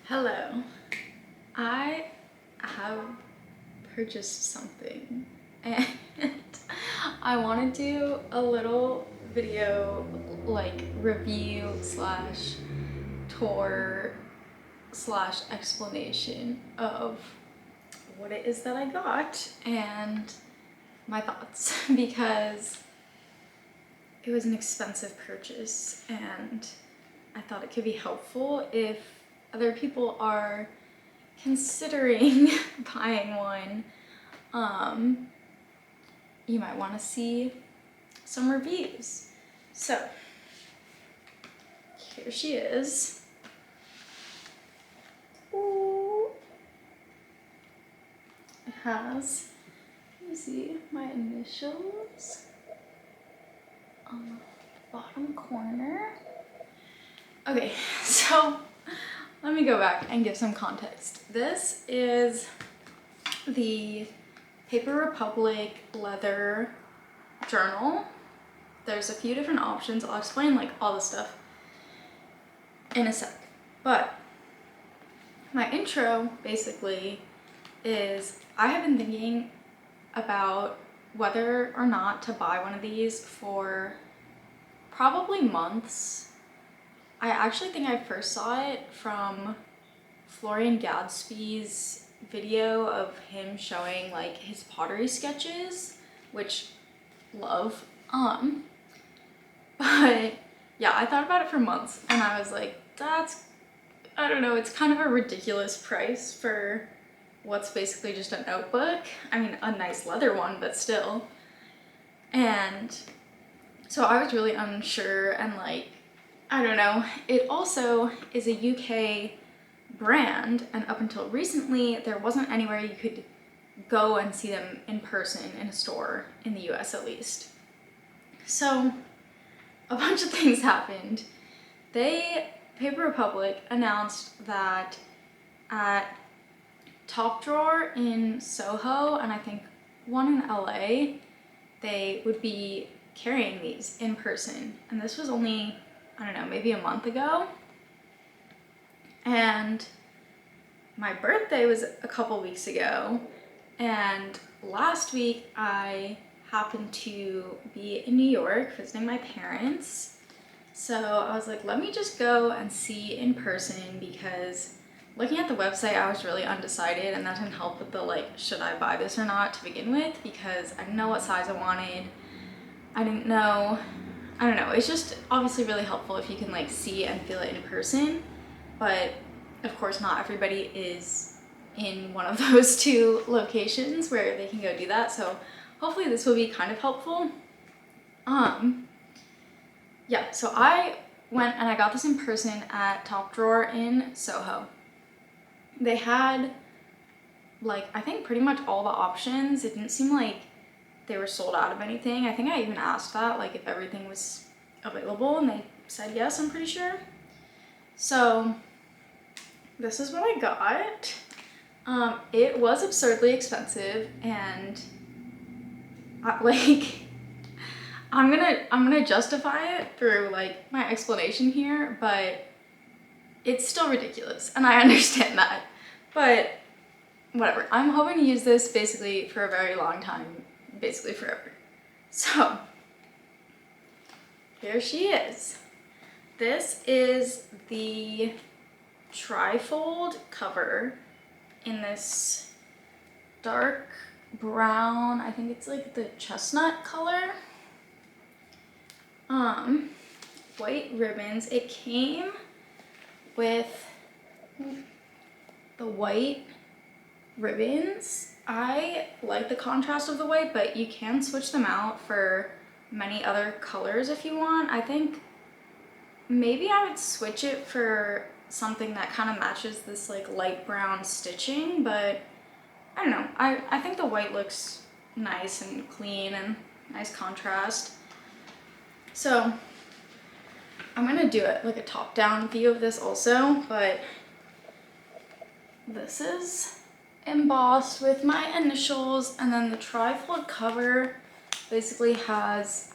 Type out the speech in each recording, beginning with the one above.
Hello. I have purchased something and I want to do a little video like review slash tour slash explanation of what it is that I got and my thoughts because it was an expensive purchase and I thought it could be helpful if other people are considering buying one. You might want to see some reviews. So here she is. Ooh. It has, let me see, my initials on the bottom corner. Okay, so let me go back and give some context. This is the Paper Republic leather journal. There's a few different options. I'll explain like all the stuff in a sec. But my intro basically is I have been thinking about whether or not to buy one of these for probably months. I actually think I first saw it from Florian Gadsby's video of him showing like his pottery sketches, which love. But yeah, I thought about it for months and I was like, I don't know, it's kind of a ridiculous price for what's basically just a notebook. I mean, a nice leather one, but still. And so I was really unsure and like, I don't know. It also is a UK brand, and up until recently, there wasn't anywhere you could go and see them in person in a store, in the US at least. So a bunch of things happened. Paper Republic announced that at Top Drawer in Soho, and I think one in LA, they would be carrying these in person. And this was only, I don't know, maybe a month ago. And my birthday was a couple weeks ago. And last week I happened to be in New York visiting my parents. So I was like, let me just go and see in person because looking at the website, I was really undecided and that didn't help with the like, should I buy this or not to begin with because I didn't know what size I wanted. I didn't know, I don't know, it's just obviously really helpful if you can like see and feel it in person, but of course not everybody is in one of those two locations where they can go do that, so hopefully this will be kind of helpful. Yeah, so I went and I got this in person at Top Drawer in Soho. They had like, I think pretty much all the options. It didn't seem like they were sold out of anything. I think I even asked that, like if everything was available, and they said yes, I'm pretty sure. So this is what I got. It was absurdly expensive, and I'm gonna justify it through like my explanation here, but it's still ridiculous, and I understand that. But whatever. I'm hoping to use this basically for a very long time, basically forever. So here she is. This is the trifold cover in this dark brown, I think it's like the chestnut color. White ribbons. It came with the white ribbons. I like the contrast of the white, but you can switch them out for many other colors if you want. I think maybe I would switch it for something that kind of matches this like light brown stitching, but I don't know. I think the white looks nice and clean and nice contrast. So I'm gonna do it like a top-down view of this also, but this is embossed with my initials, and then the trifold cover basically has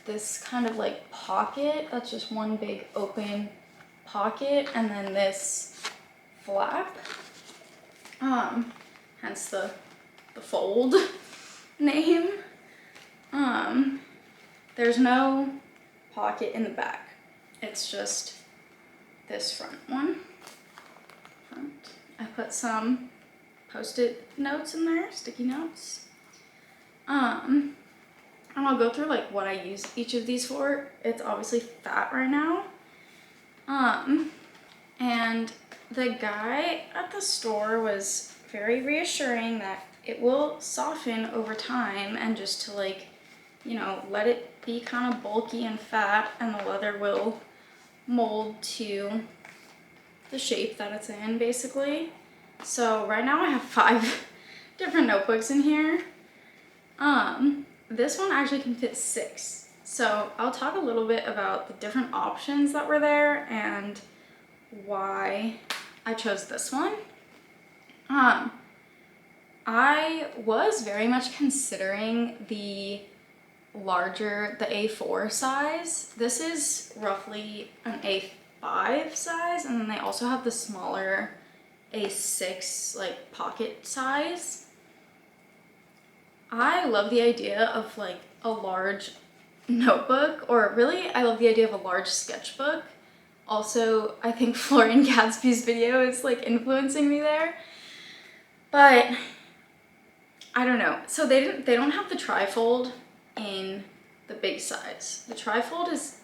this kind of like pocket that's just one big open pocket, and then this flap, hence the fold name. There's no pocket in the back. It's just this front one. I put some Post-it notes in there, sticky notes. And I'll go through like what I use each of these for. It's obviously fat right now. And the guy at the store was very reassuring that it will soften over time, and just to like, you know, let it be kind of bulky and fat, and the leather will mold to the shape that it's in, basically. So right now I have 5 different notebooks in here. This one actually can fit 6. So I'll talk a little bit about the different options that were there and why I chose this one. I was very much considering the larger, the A4 size. This is roughly an A5 size, and then they also have the smaller A6 like pocket size. I love the idea of like a large notebook, or really I love the idea of a large sketchbook. Also, I think Florian Gadsby's video is like influencing me there. But I don't know. So they don't have the trifold in the big size. The trifold is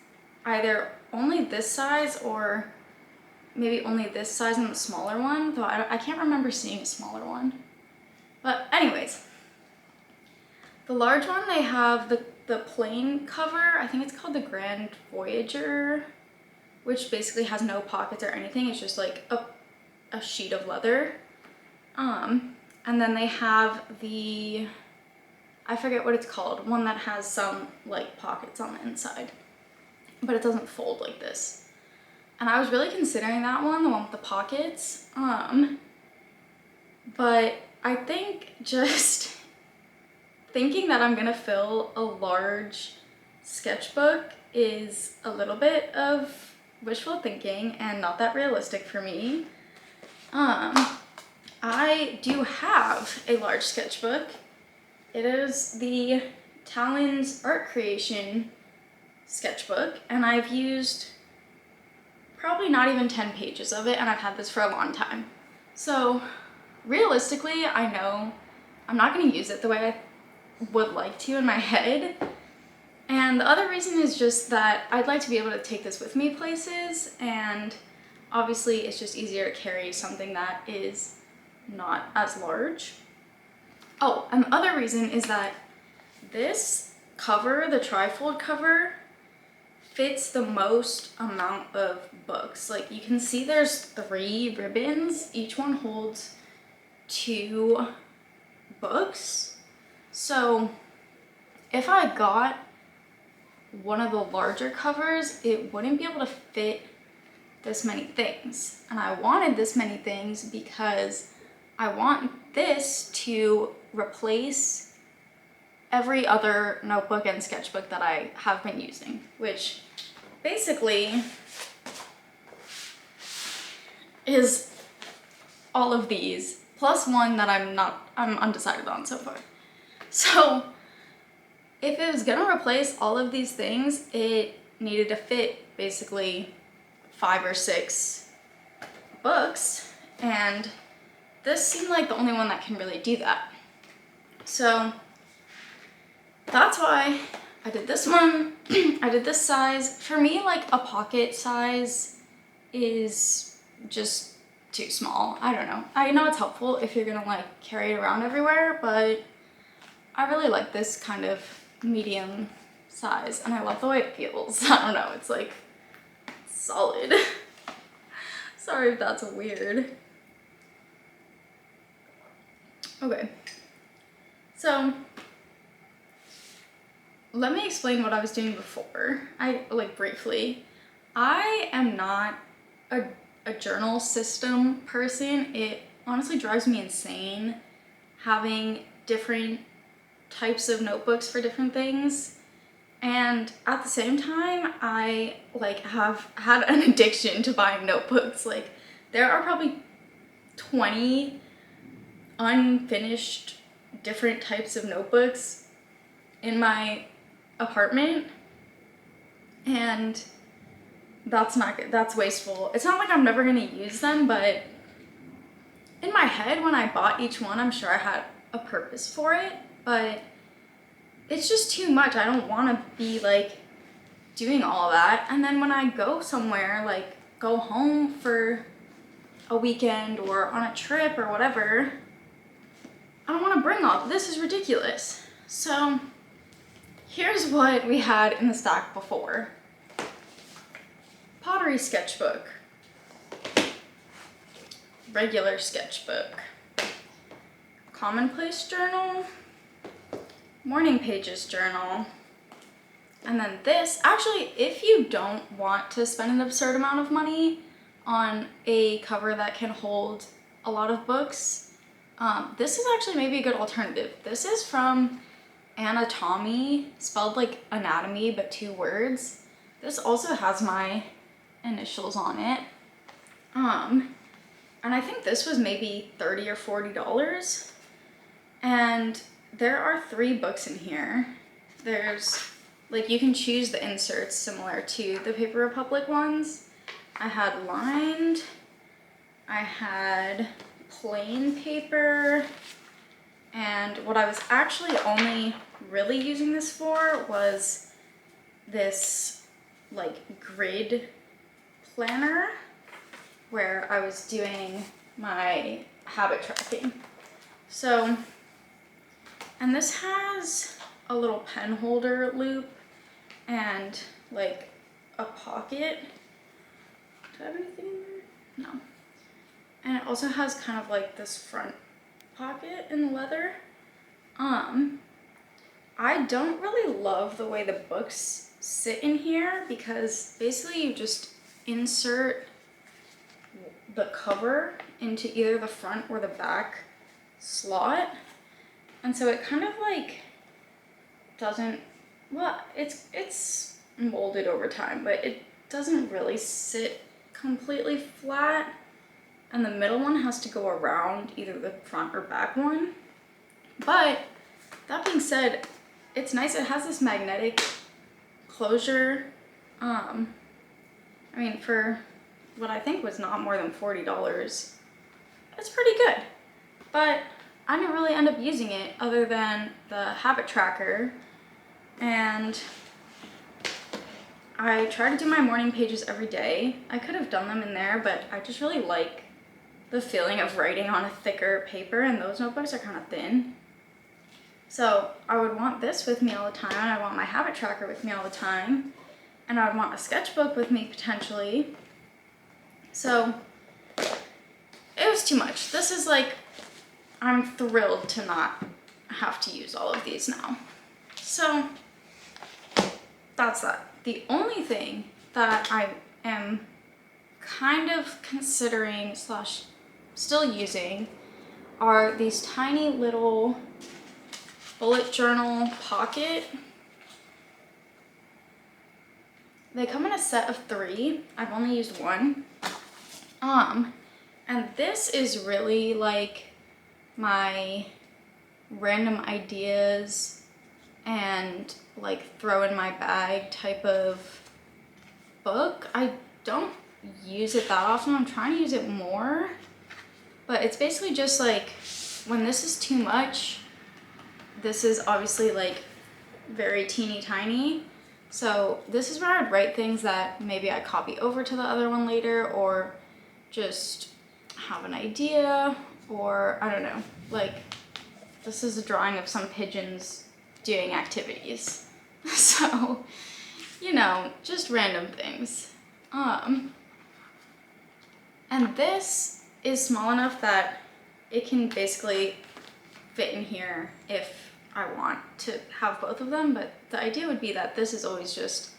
either only this size or maybe only this size in the smaller one, though I can't remember seeing a smaller one. But anyways, the large one, they have the plain cover. I think it's called the Grand Voyager, which basically has no pockets or anything. It's just like a sheet of leather. And then they have the, I forget what it's called, one that has some like pockets on the inside, but it doesn't fold like this. And I was really considering that one, the one with the pockets. But I think just thinking that I'm gonna fill a large sketchbook is a little bit of wishful thinking and not that realistic for me. I do have a large sketchbook. It is the Talon's Art Creation sketchbook, and I've used probably not even 10 pages of it, and I've had this for a long time. So realistically, I know I'm not going to use it the way I would like to in my head. And the other reason is just that I'd like to be able to take this with me places, and obviously it's just easier to carry something that is not as large. Oh, and the other reason is that this cover, the trifold cover, fits the most amount of books. Like you can see there's 3 ribbons. Each one holds 2 books. So if I got one of the larger covers, it wouldn't be able to fit this many things. And I wanted this many things because I want this to replace every other notebook and sketchbook that I have been using, which basically is all of these, plus one that I'm undecided on so far. So if it was gonna replace all of these things, it needed to fit basically 5 or 6 books, and this seemed like the only one that can really do that. So that's why I did this one. I did this size. For me, like a pocket size is just too small. I don't know. I know it's helpful if you're gonna like carry it around everywhere, but I really like this kind of medium size, and I love the way it feels. I don't know, it's like solid. Sorry if that's weird. Okay, so let me explain what I was doing before. Briefly. I am not a journal system person. It honestly drives me insane having different types of notebooks for different things. And at the same time, I like have had an addiction to buying notebooks. Like there are probably 20 unfinished different types of notebooks in my apartment, and that's not good. That's wasteful. It's not like I'm never gonna use them, but in my head when I bought each one, I'm sure I had a purpose for it, but it's just too much. I don't want to be like doing all that, and then when I go somewhere, like go home for a weekend or on a trip or whatever, I don't want to bring all this. Is ridiculous. So here's what we had in the stack before. Pottery sketchbook, regular sketchbook, Commonplace journal, morning pages journal, and then this. Actually, if you don't want to spend an absurd amount of money on a cover that can hold a lot of books, this is actually maybe a good alternative. This is from Anatomy, spelled like anatomy but 2 words. This also has my initials on it. And I think this was maybe $30 or $40. And there are 3 books in here. There's, like, you can choose the inserts similar to the Paper Republic ones. I had lined, I had plain paper, and what I was actually only really using this for was this like grid planner where I was doing my habit tracking. So, and this has a little pen holder loop and like a pocket. Do I have anything in there? No. And it also has kind of like this front pocket in leather. I don't really love the way the books sit in here because basically you just insert the cover into either the front or the back slot. And so it kind of like doesn't, well, it's molded over time, but it doesn't really sit completely flat. And the middle one has to go around either the front or back one. But that being said, it's nice. It has this magnetic closure. I mean, for what I think was not more than $40, it's pretty good. But I didn't really end up using it other than the habit tracker. And I try to do my morning pages every day. I could have done them in there, but I just really like the feeling of writing on a thicker paper, and those notebooks are kind of thin. So I would want this with me all the time, and I want my habit tracker with me all the time, and I would want a sketchbook with me potentially. So it was too much. This is like, I'm thrilled to not have to use all of these now. So that's that. The only thing that I am kind of considering slash still using are these tiny little bullet journal pocket. They come in a set of 3. I've only used 1. And this is really like my random ideas and like throw in my bag type of book. I don't use it that often. I'm trying to use it more, but it's basically just like when this is too much, this is obviously like very teeny tiny. So this is where I'd write things that maybe I copy over to the other one later, or just have an idea, or I don't know, like this is a drawing of some pigeons doing activities. So, you know, just random things. And this is small enough that it can basically fit in here if I want to have both of them, but the idea would be that this is always just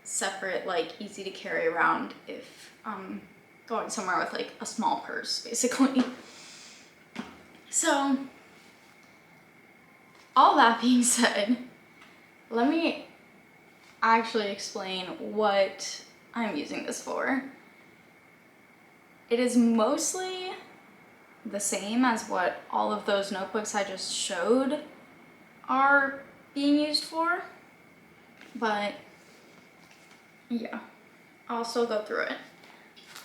separate, like easy to carry around if I'm going somewhere with like a small purse, basically. So, all that being said, let me actually explain what I'm using this for. It is mostly the same as what all of those notebooks I just showed are being used for, but yeah, I'll still go through it.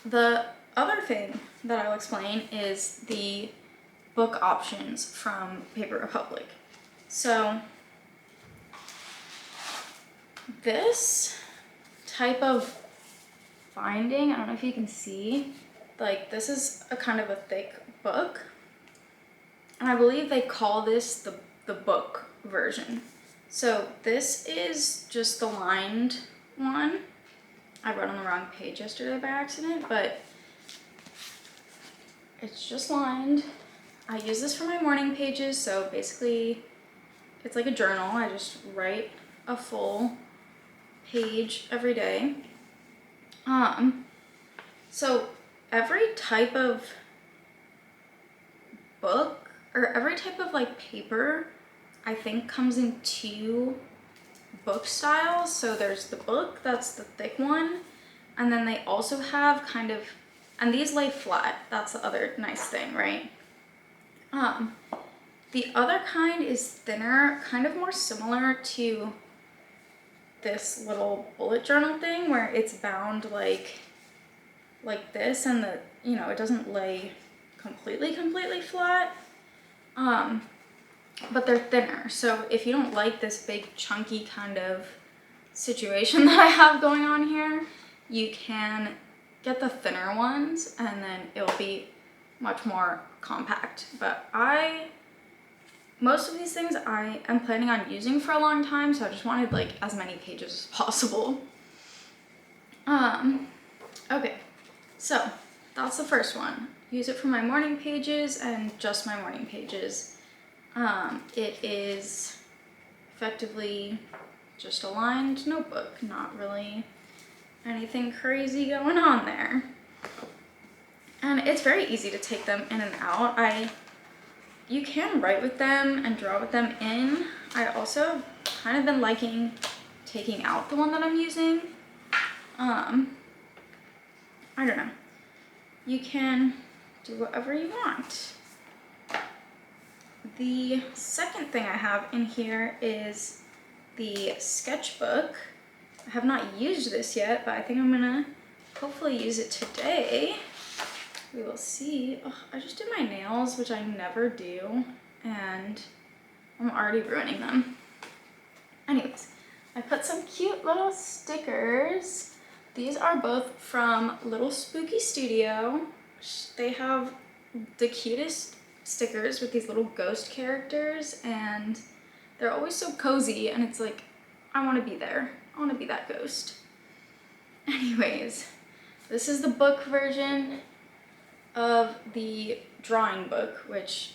The other thing that I'll explain is the book options from Paper Republic. So this type of binding, I don't know if you can see, like this is a kind of a thick book, and I believe they call this the book version. So this is just the lined one. I wrote on the wrong page yesterday by accident, but it's just lined. I use this for my morning pages, so basically it's like a journal. I just write a full page every day. So every type of book, or every type of like paper, I think comes in two book styles. So there's the book, that's the thick one, and then they also have kind of, and these lay flat, that's the other nice thing, right? The other kind is thinner, kind of more similar to this little bullet journal thing where it's bound like this, and the, you know, it doesn't lay completely flat. But they're thinner, so if you don't like this big chunky kind of situation that I have going on here, you can get the thinner ones and then it'll be much more compact. But most of these things I am planning on using for a long time, so I just wanted like as many pages as possible. Okay, so that's the first one. Use it for my morning pages and just my morning pages. It is effectively just a lined notebook, not really anything crazy going on there. And it's very easy to take them in and out. You can write with them and draw with them in. I also kind of been liking taking out the one that I'm using. I don't know. You can do whatever you want. The second thing I have in here is the sketchbook. I have not used this yet, but I think I'm gonna hopefully use it today. We will see. Oh, I just did my nails, which I never do, and I'm already ruining them. Anyways, I put some cute little stickers. These are both from Little Spooky Studio. They have the cutest stickers with these little ghost characters, and they're always so cozy, and it's like, I want to be there. I want to be that ghost. Anyways, this is the book version of the drawing book, which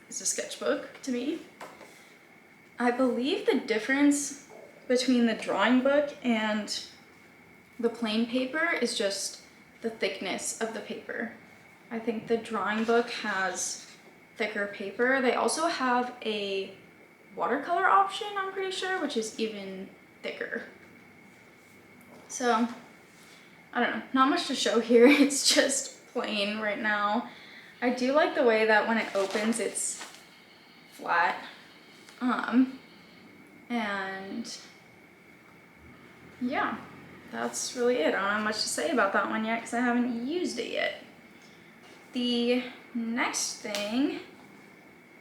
is a sketchbook to me. I believe the difference between the drawing book and the plain paper is just the thickness of the paper. I think the drawing book has thicker paper. They also have a watercolor option, I'm pretty sure, which is even thicker. So, I don't know, not much to show here. It's just plain right now. I do like the way that when it opens, it's flat. And yeah, that's really it. I don't have much to say about that one yet because I haven't used it yet. The next thing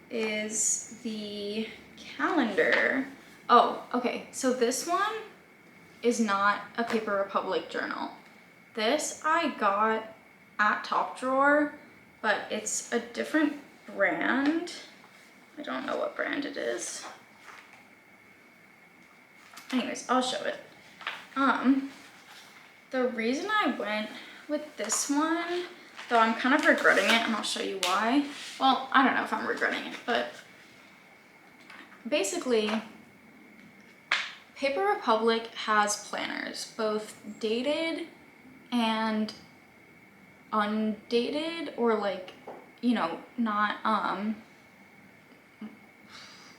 is the calendar. Oh, okay, so this one is not a Paper Republic journal. This I got at Top Drawer, but it's a different brand. I don't know what brand it is. Anyways, I'll show it. The reason I went with this one, though I'm kind of regretting it, and I'll show you why. Well, I don't know if I'm regretting it, but basically, Paper Republic has planners, both dated and undated, or like, you know, not,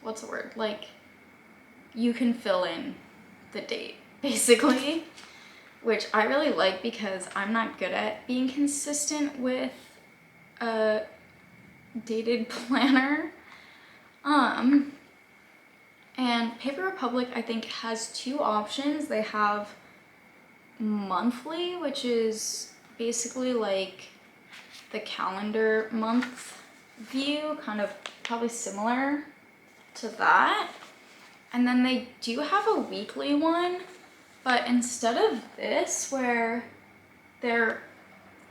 what's the word? Like, you can fill in the date, basically, which I really like because I'm not good at being consistent with a dated planner. And Paper Republic, I think, has two options. They have monthly, which is basically like the calendar month view, kind of probably similar to that. And then they do have a weekly one, but instead of this where they're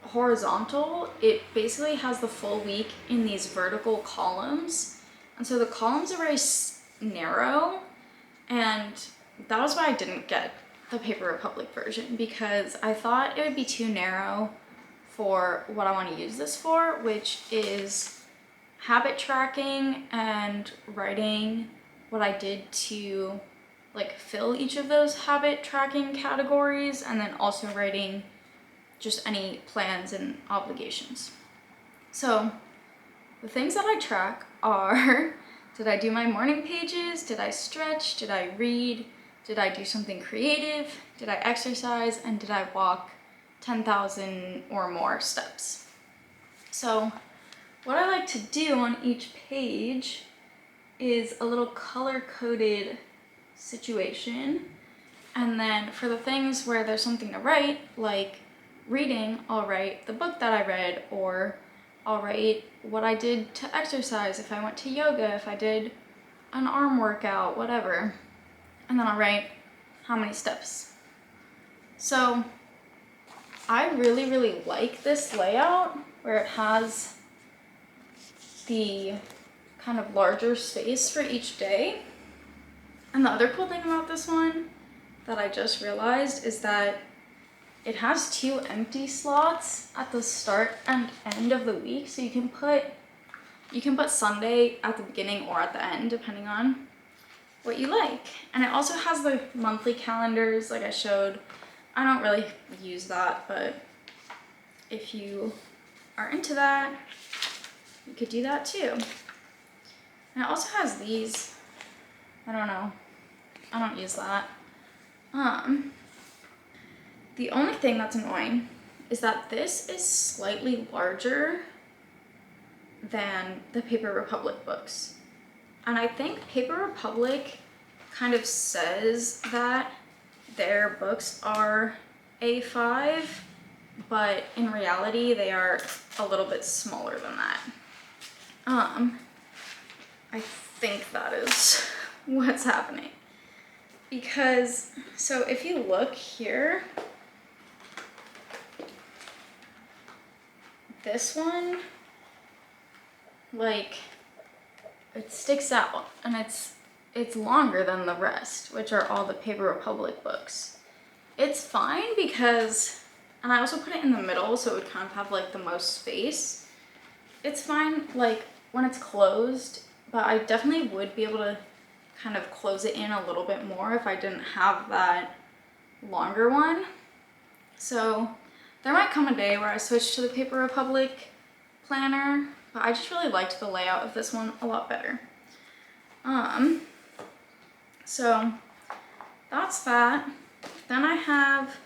horizontal, it basically has the full week in these vertical columns. And so the columns are very narrow, and that was why I didn't get the Paper Republic version, because I thought it would be too narrow for what I want to use this for, which is habit tracking and writing what I did to like fill each of those habit tracking categories, and then also writing just any plans and obligations. So the things that I track are, did I do my morning pages? Did I stretch? Did I read? Did I do something creative? Did I exercise? And did I walk 10,000 or more steps? So what I like to do on each page is a little color-coded situation. And then for the things where there's something to write, like reading, I'll write the book that I read, or I'll write what I did to exercise, if I went to yoga, if I did an arm workout, whatever. And then I'll write how many steps. So I really, really like this layout where it has the kind of larger space for each day. And the other cool thing about this one that I just realized is that it has two empty slots at the start and end of the week. So you can put Sunday at the beginning or at the end, depending on what you like. And it also has the monthly calendars like I showed. I don't really use that, but if you are into that, you could do that too. And it also has these, I don't know, I don't use that. The only thing that's annoying is that this is slightly larger than the Paper Republic books. And I think Paper Republic kind of says that their books are A5, but in reality they are a little bit smaller than that. I think that is what's happening. Because, so if you look here, this one, like, it sticks out, and it's longer than the rest, which are all the Paper Republic books. It's fine because, and I also put it in the middle so it would kind of have like the most space. It's fine like when it's closed, but I definitely would be able to kind of close it in a little bit more if I didn't have that longer one. So there might come a day where I switch to the Paper Republic planner, but I just really liked the layout of this one a lot better. So that's that. Then I have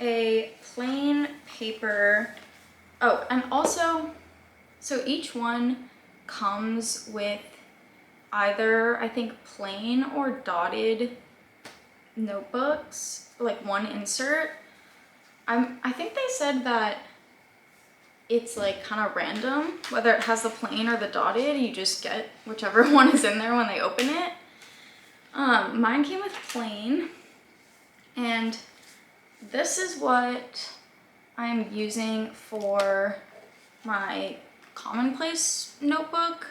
a plain paper. Oh, and also, so each one comes with either, I think, plain or dotted notebooks, like one insert. I think they said that it's like kind of random whether it has the plain or the dotted. You just get whichever one is in there when they open it. Mine came with plain, and this is what I'm using for my Commonplace notebook.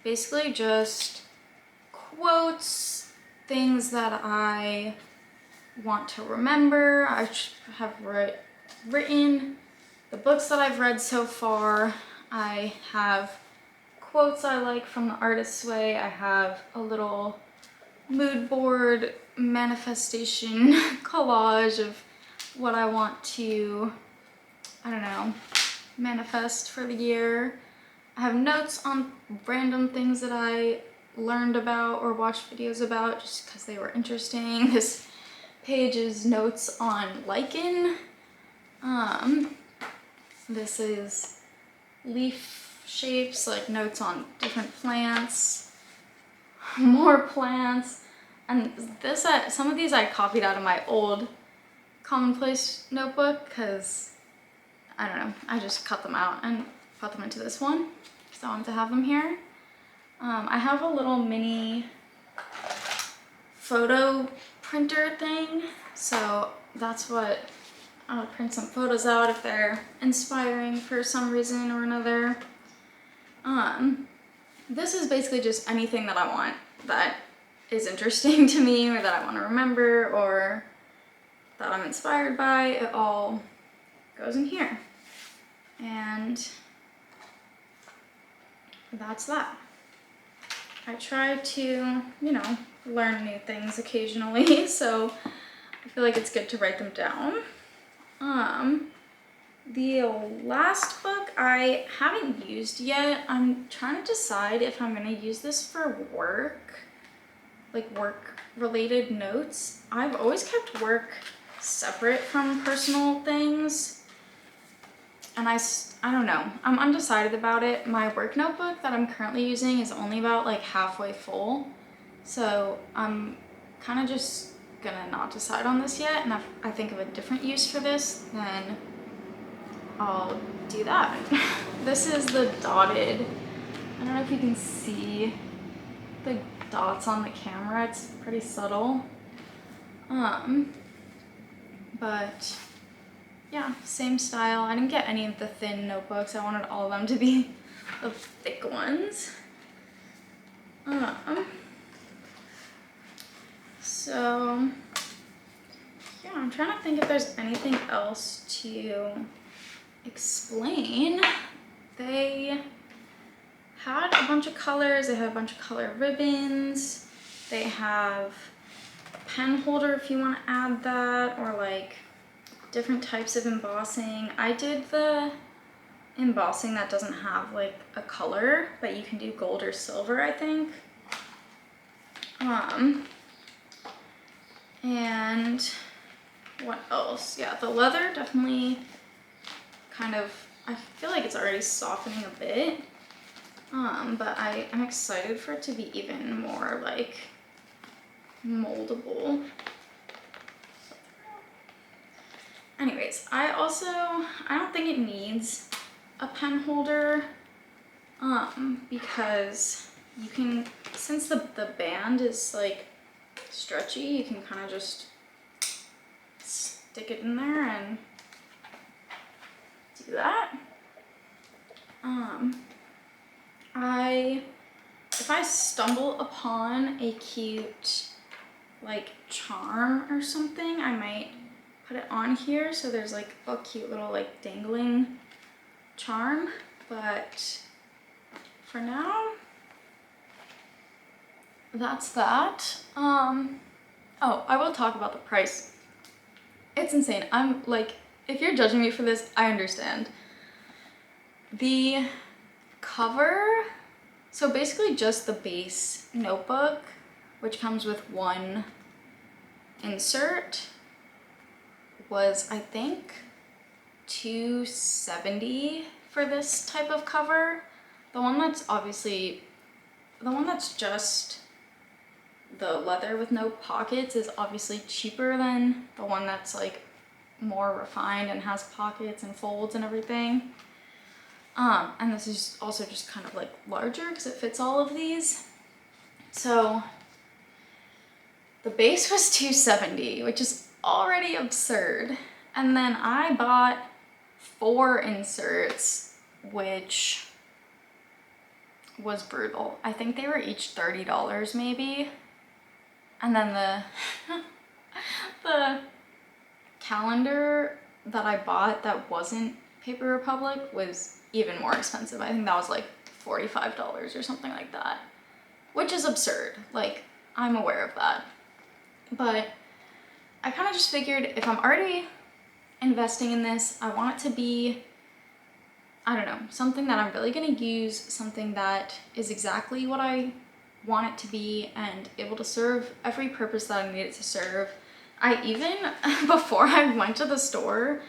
Basically just quotes, things that I want to remember. I have written the books that I've read so far. I have quotes I like from The Artist's Way. I have a little mood board manifestation collage of what I want to, I don't know, manifest for the year. I have notes on random things that I learned about or watched videos about just because they were interesting. This page is notes on lichen. This is leaf shapes, like notes on different plants, more plants. And this, some of these I copied out of my old Commonplace notebook because, I don't know, I just cut them out and put them into this one because I wanted to have them here. I have a little mini photo printer thing, so that's what I'll print some photos out if they're inspiring for some reason or another. This is basically just anything that I want that is interesting to me or that I want to remember or that I'm inspired by. It all goes in here. And that's that. I try to, you know, learn new things occasionally, so I feel like it's good to write them down. The last book I haven't used yet. I'm trying to decide if I'm gonna use this for work, like work related notes. I've always kept work separate from personal things, and I don't know, I'm undecided about it. My work notebook that I'm currently using is only about like halfway full, so I'm kind of just gonna not decide on this yet, and if I think of a different use for this, then I'll do that. This is the dotted, I don't know if you can see the dots on the camera, it's pretty subtle. But yeah, same style. I didn't get any of the thin notebooks. I wanted all of them to be the thick ones. So yeah, I'm trying to think if there's anything else to explain. They had a bunch of colors. They had a bunch of color ribbons. They have a pen holder if you want to add that, or like different types of embossing. I did the embossing that doesn't have like a color, but you can do gold or silver, I think. And what else? Yeah, the leather definitely kind of, I feel like it's already softening a bit. But I am excited for it to be even more like moldable. Anyways, I don't think it needs a pen holder, because you can, since the band is like stretchy, you can kind of just stick it in there and do that. If I stumble upon a cute like charm or something, I might put it on here so there's like a cute little like dangling charm, but for now that's that. Oh, I will talk about the price. It's insane. I'm like, if you're judging me for this, I understand. The cover, so basically just the base notebook, which comes with one insert, was I think $270 for this type of cover. The one that's just the leather with no pockets is obviously cheaper than the one that's like more refined and has pockets and folds and everything. And this is also just kind of like larger because it fits all of these. So the base was $270, which is already absurd. And then I bought 4 inserts, which was brutal. I think they were each $30 maybe. And then the calendar that I bought that wasn't Paper Republic was even more expensive. I think that was like $45 or something like that, which is absurd. Like, I'm aware of that. But I kind of just figured if I'm already investing in this, I want it to be, I don't know, something that I'm really gonna use, something that is exactly what I want it to be and able to serve every purpose that I need it to serve. I even, before I went to the store,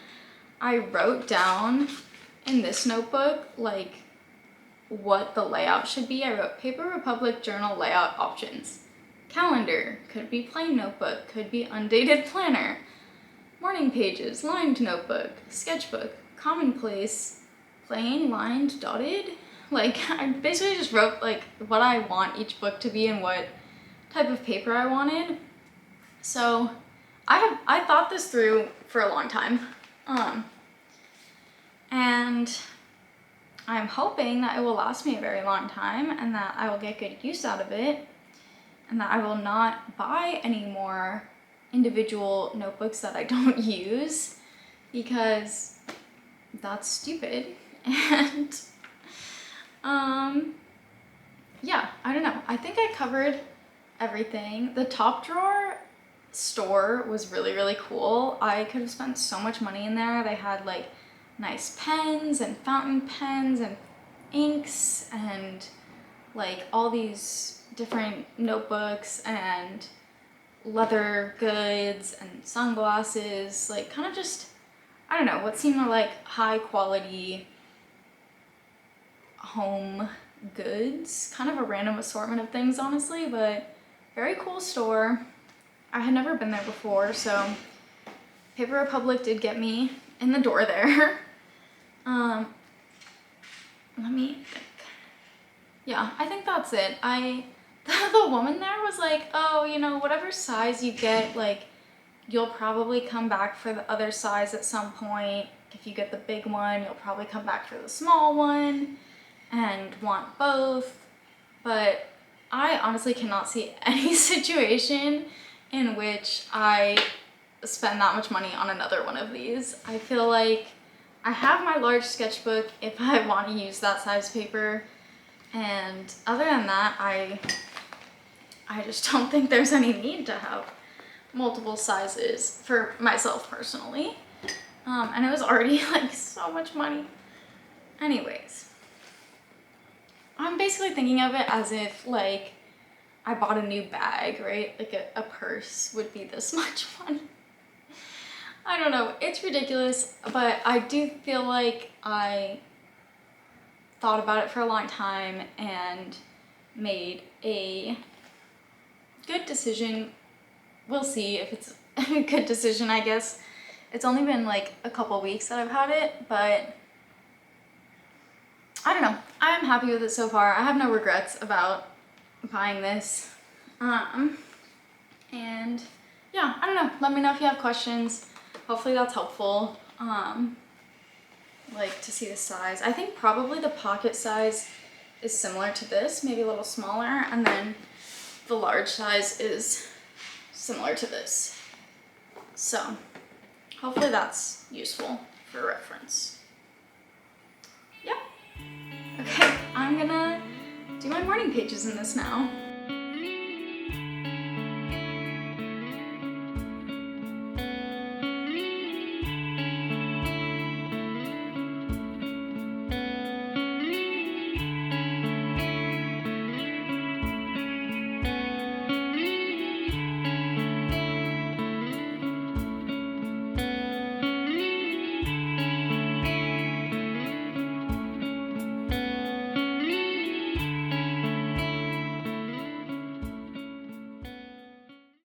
I wrote down in this notebook like what the layout should be, I wrote Paper Republic journal layout options. Calendar, could be plain notebook, could be undated planner. Morning pages, lined notebook, sketchbook, commonplace, plain, lined, dotted. Like, I basically just wrote like what I want each book to be and what type of paper I wanted. So I thought this through for a long time. And I'm hoping that it will last me a very long time and that I will get good use out of it and that I will not buy any more individual notebooks that I don't use, because that's stupid. And yeah, I don't know. I think I covered everything. The top drawer store was really, really cool. I could have spent so much money in there. They had like nice pens and fountain pens and inks and like all these different notebooks and leather goods and sunglasses, like kind of just, I don't know, what seemed like high quality home goods, kind of a random assortment of things, honestly, but very cool store. I had never been there before, so Paper Republic did get me in the door there. Let me think. Yeah, I think that's it. The woman there was like, oh, you know, whatever size you get, like, you'll probably come back for the other size at some point. If you get the big one, you'll probably come back for the small one and want both. But I honestly cannot see any situation in which I spend that much money on another one of these. I feel like I have my large sketchbook if I want to use that size paper, and other than that, I just don't think there's any need to have multiple sizes for myself personally. And it was already like so much money. Anyways, I'm basically thinking of it as if like I bought a new bag, right? Like a purse would be this much money. I don't know, it's ridiculous, but I do feel like I thought about it for a long time and made a good decision. We'll see if it's a good decision, I guess. It's only been like a couple weeks that I've had it, but I don't know. I'm happy with it so far. I have no regrets about buying this. And yeah, I don't know. Let me know if you have questions. Hopefully that's helpful. Like to see the size. I think probably the pocket size is similar to this, maybe a little smaller, and then the large size is similar to this. So hopefully that's useful for reference. Yeah. Okay, I'm gonna do my morning pages in this now.